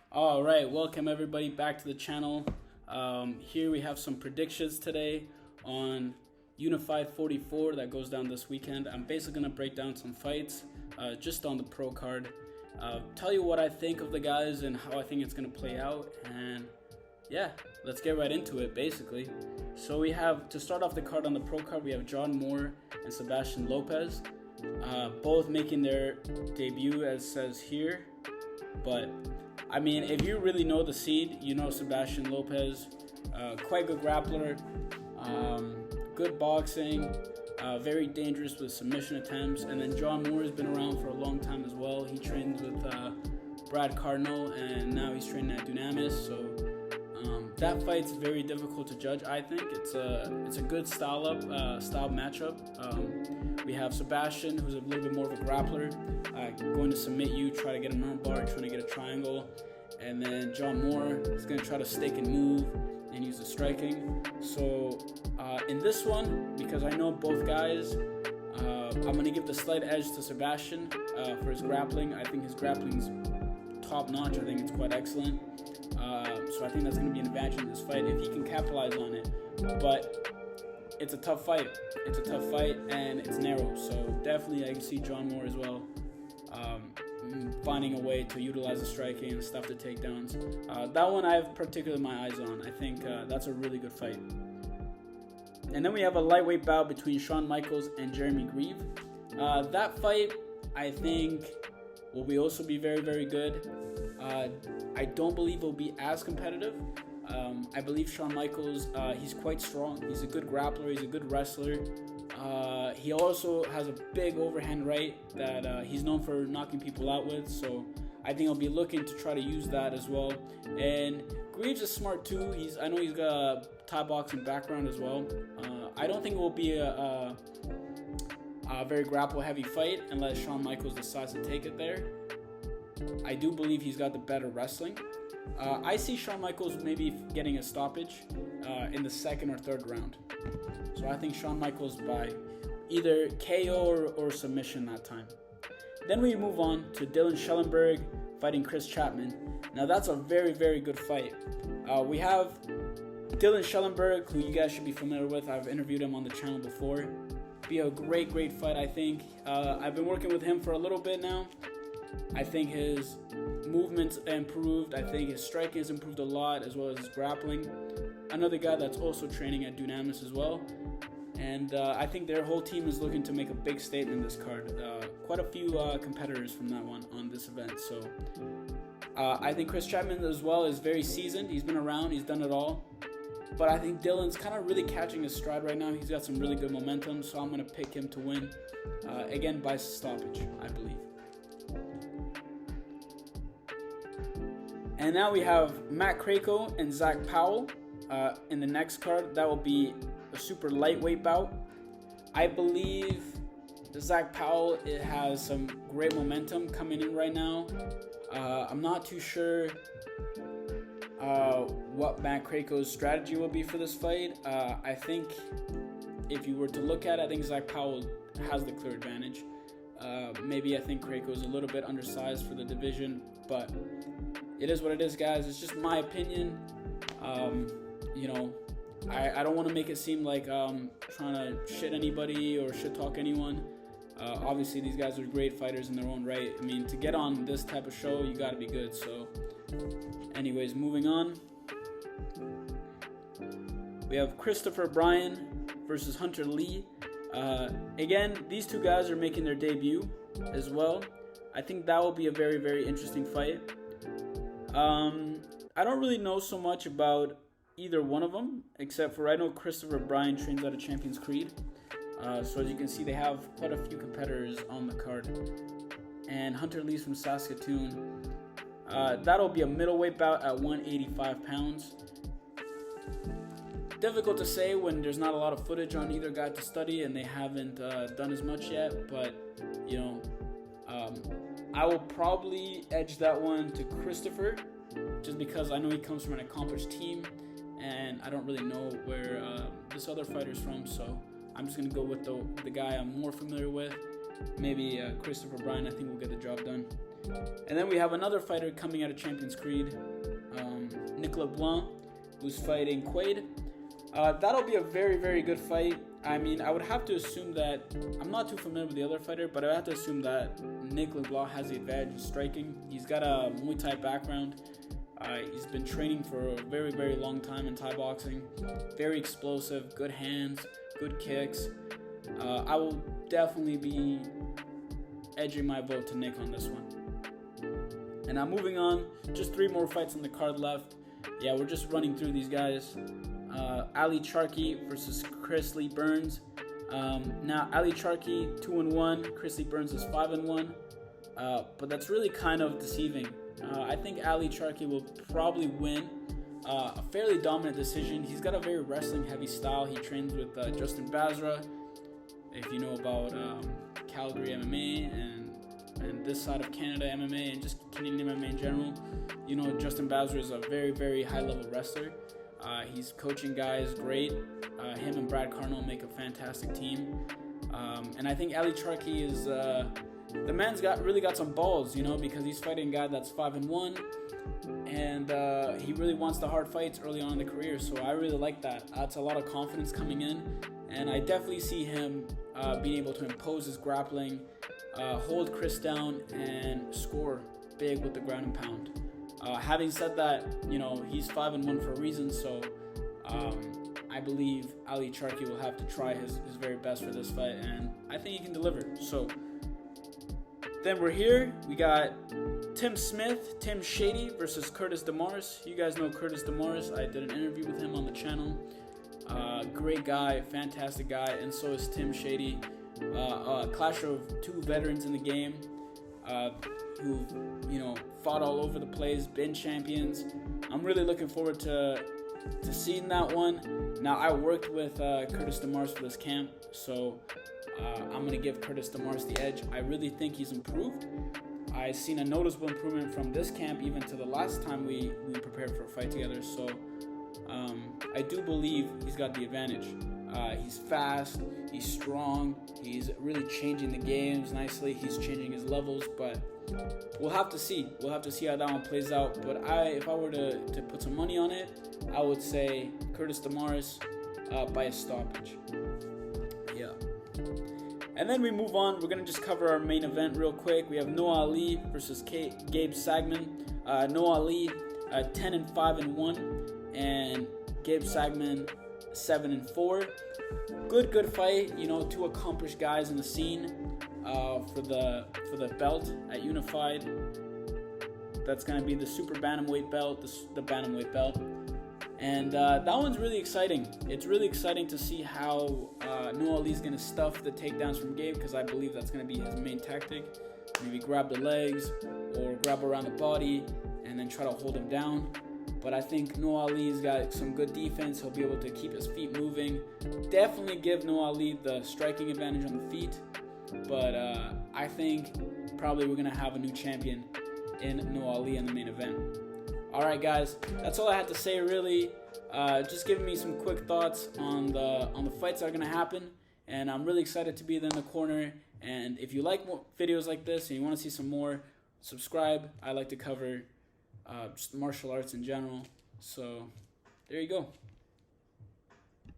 All right, welcome everybody back to the channel. Here we have some predictions today on Unified 44 that goes down this weekend. I'm basically going to break down some fights just on the pro card, tell you what I think of the guys and how I think it's going to play out, and yeah, let's get right into it basically. So we have, to start off the card on the pro card, we have John Moore and Sebastian Lopez, both making their debut as says here, but I mean, if you really know the seed, you know Sebastian Lopez, quite good grappler, good boxing, very dangerous with submission attempts. And then John Moore has been around for a long time as well. He trained with Brad Cardinal, and now he's training at Demares. So that fight's very difficult to judge. I think it's a good style matchup. We have Sebastian, who's a little bit more of a grappler, going to submit you, try to get an armbar, trying to get a triangle. And then John Moore is going to try to stake and move and use the striking. So in this one, because I know both guys, I'm going to give the slight edge to Sebastian for his grappling. I think his grappling's top notch. I think it's quite excellent. So I think that's going to be an advantage in this fight if he can capitalize on it. But it's a tough fight. It's a tough fight, and it's narrow. So definitely I can see John Moore as well finding a way to utilize the striking and stuff the takedowns. That one I have particularly my eyes on. I think that's a really good fight. And then we have a lightweight bout between Shawn Michaels and Jeremy Grieve. That fight, I think, will also be very, very good. I don't believe it will be as competitive. I believe Shawn Michaels, he's quite strong. He's a good grappler. He's a good wrestler. He also has a big overhand right that he's known for knocking people out with. So I think I'll be looking to try to use that as well. And Grieves is smart too. I know he's got a Thai boxing background as well. I don't think it will be a very grapple-heavy fight unless Shawn Michaels decides to take it there. I do believe he's got the better wrestling. I see Shawn Michaels maybe getting a stoppage in the second or third round. So I think Shawn Michaels by either KO or submission that time. Then we move on to Dylan Schellenberg fighting Chris Chapman. Now that's a very, very good fight. We have Dylan Schellenberg, who you guys should be familiar with. I've interviewed him on the channel before. Be a great, great fight, I think. I've been working with him for a little bit now. I think his movement's improved. I think his striking has improved a lot, as well as his grappling. Another guy that's also training at Dunamis as well. And I think their whole team is looking to make a big statement in this card. Quite a few competitors from that one on this event. So I think Chris Chapman as well is very seasoned. He's been around. He's done it all. But I think Dylan's kind of really catching his stride right now. He's got some really good momentum. So I'm going to pick him to win. Again, by stoppage, I believe. And now we have Matt Cracow and Zach Powell in the next card. That will be a super lightweight bout. I believe Zach Powell, it has some great momentum coming in right now. I'm not too sure what Matt Cracow's strategy will be for this fight. I think if you were to look at it, I think Zach Powell has the clear advantage. Maybe I think Cracow is a little bit undersized for the division, but it is what it is, guys. It's just my opinion. I don't want to make it seem like trying to shit anybody or shit talk anyone. Obviously, these guys are great fighters in their own right. I mean, to get on this type of show, you got to be good. So, anyways, moving on. We have Christopher Bryan versus Hunter Lee. Again, these two guys are making their debut as well. I think that will be a very, very interesting fight. I don't really know so much about either one of them, except for I know Christopher Bryan trains out of Champions Creed. So as you can see, they have quite a few competitors on the card. And Hunter Lee's from Saskatoon. That'll be a middleweight bout at 185 pounds. Difficult to say when there's not a lot of footage on either guy to study and they haven't done as much yet, but I will probably edge that one to Christopher just because I know he comes from an accomplished team and I don't really know where this other fighter's from, so I'm just going to go with the guy I'm more familiar with. Maybe Christopher Bryan, I think, will get the job done. And then we have another fighter coming out of Champions Creed, Nick LeBlanc, who's fighting Quaid. That'll be a very, very good fight. I mean, I would have to assume that, I'm not too familiar with the other fighter, but I would have to assume that Nick LeBlanc has the advantage in striking. He's got a Muay Thai background. He's been training for a very, very long time in Thai boxing. Very explosive, good hands, good kicks. I will definitely be edging my vote to Nick on this one. And now moving on, just 3 more fights on the card left. Yeah, we're just running through these guys. Ali Charkey versus Chris Lee Burns. Now Ali Charkey 2-1, Chris Lee Burns is 5-1, but that's really kind of deceiving. I think Ali Charkey will probably win a fairly dominant decision. He's got a very wrestling heavy style. He trains with Justin Basra. If you know about Calgary MMA and this side of Canada MMA and just Canadian MMA in general, you know Justin Basra is a very, very high level wrestler. He's coaching guys great. Him and Brad Carnell make a fantastic team. And I think Ali Charkey is the man's really got some balls, you know, because he's fighting a guy that's 5-1, and he really wants the hard fights early on in the career. So I really like that. That's a lot of confidence coming in, and I definitely see him being able to impose his grappling, hold Chris down, and score big with the ground and pound. Having said that, you know, he's 5-1 for a reason, so I believe Ali Charkey will have to try his very best for this fight, and I think he can deliver. So then we're here. We got Tim Shady versus Curtis Demares. You guys know Curtis Demares. I did an interview with him on the channel. Great guy, fantastic guy, and so is Tim Shady. A clash of 2 veterans in the game who, you know, fought all over the place, been champions. I'm really looking forward to seeing that one. Now, I worked with Curtis Demares for this camp, so I'm going to give Curtis Demares the edge. I really think he's improved. I've seen a noticeable improvement from this camp even to the last time we prepared for a fight together, so I do believe he's got the advantage. He's fast, he's strong, he's really changing the games nicely, he's changing his levels, but we'll have to see. We'll have to see how that one plays out. But if I were to put some money on it, I would say Curtis Demares by a stoppage. Yeah. And then we move on. We're going to just cover our main event real quick. We have Noa Ali versus Gabe Sagman. Noa Ali 10-5-1, and Gabe Sagman 7-4. Good fight. You know, 2 accomplished guys in the scene for the belt at Unified. That's going to be the super bantamweight belt, the bantamweight belt. And that one's really exciting. It's really exciting to see how Noa Ali's going to stuff the takedowns from Gabe, because I believe that's going to be his main tactic. Maybe grab the legs or grab around the body and then try to hold him down. But I think Noa Ali's got some good defense. He'll be able to keep his feet moving. Definitely give Noa Ali the striking advantage on the feet. But I think probably we're going to have a new champion in Noa Ali in the main event. Alright guys, that's all I had to say really. Just giving me some quick thoughts on the fights that are going to happen. And I'm really excited to be there in the corner. And if you like more videos like this and you want to see some more, subscribe. I like to cover just martial arts in general. So there you go.